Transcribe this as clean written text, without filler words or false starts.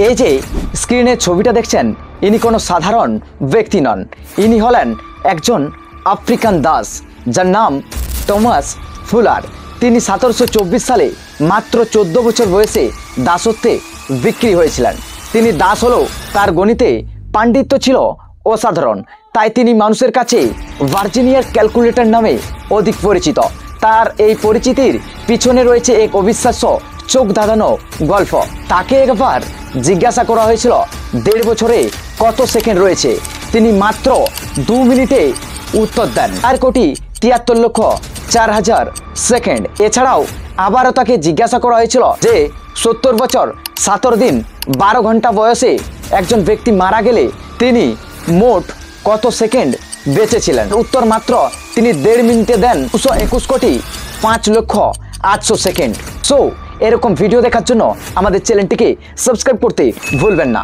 এই যে স্ক্রিনে ছবিটা দেখছেন, ইনি কোনো সাধারণ ব্যক্তি নন। ইনি হলেন একজন আফ্রিকান দাস, যার নাম টমাস ফুলার। তিনি 1724 সালে মাত্র 14 বছর বয়সে দাসত্বে বিক্রি হয়েছিলেন। তিনি দাস হলেও তার গণিতে পাণ্ডিত্য ছিল অসাধারণ, তাই তিনি মানুষের কাছে ভার্জিনিয়ার ক্যালকুলেটর নামে অধিক পরিচিত। তার এই পরিচিতির পিছনে রয়েছে এক অবিশ্বাস্য চোখ ধাঁধানো গল্প। তাকে একবার জিজ্ঞাসা করা হয়েছিল 1.5 বছরে কত সেকেন্ড রয়েছে। তিনি মাত্র 2 মিনিটে উত্তর দেন 4,73,04,000 সেকেন্ড। এছাড়াও আবারও তাকে জিজ্ঞাসা করা হয়েছিল যে 70 বছর 17 দিন 12 ঘন্টা বয়সে একজন ব্যক্তি মারা গেলে তিনি মোট কত সেকেন্ড বেঁচেছিলেন। উত্তর মাত্র তিনি 1.5 মিনিটে দেন 221,05,08,000 সেকেন্ড। সো এরকম ভিডিও দেখার জন্য আমাদের চ্যানেলটিকে সাবস্ক্রাইব করতে ভুলবেন না।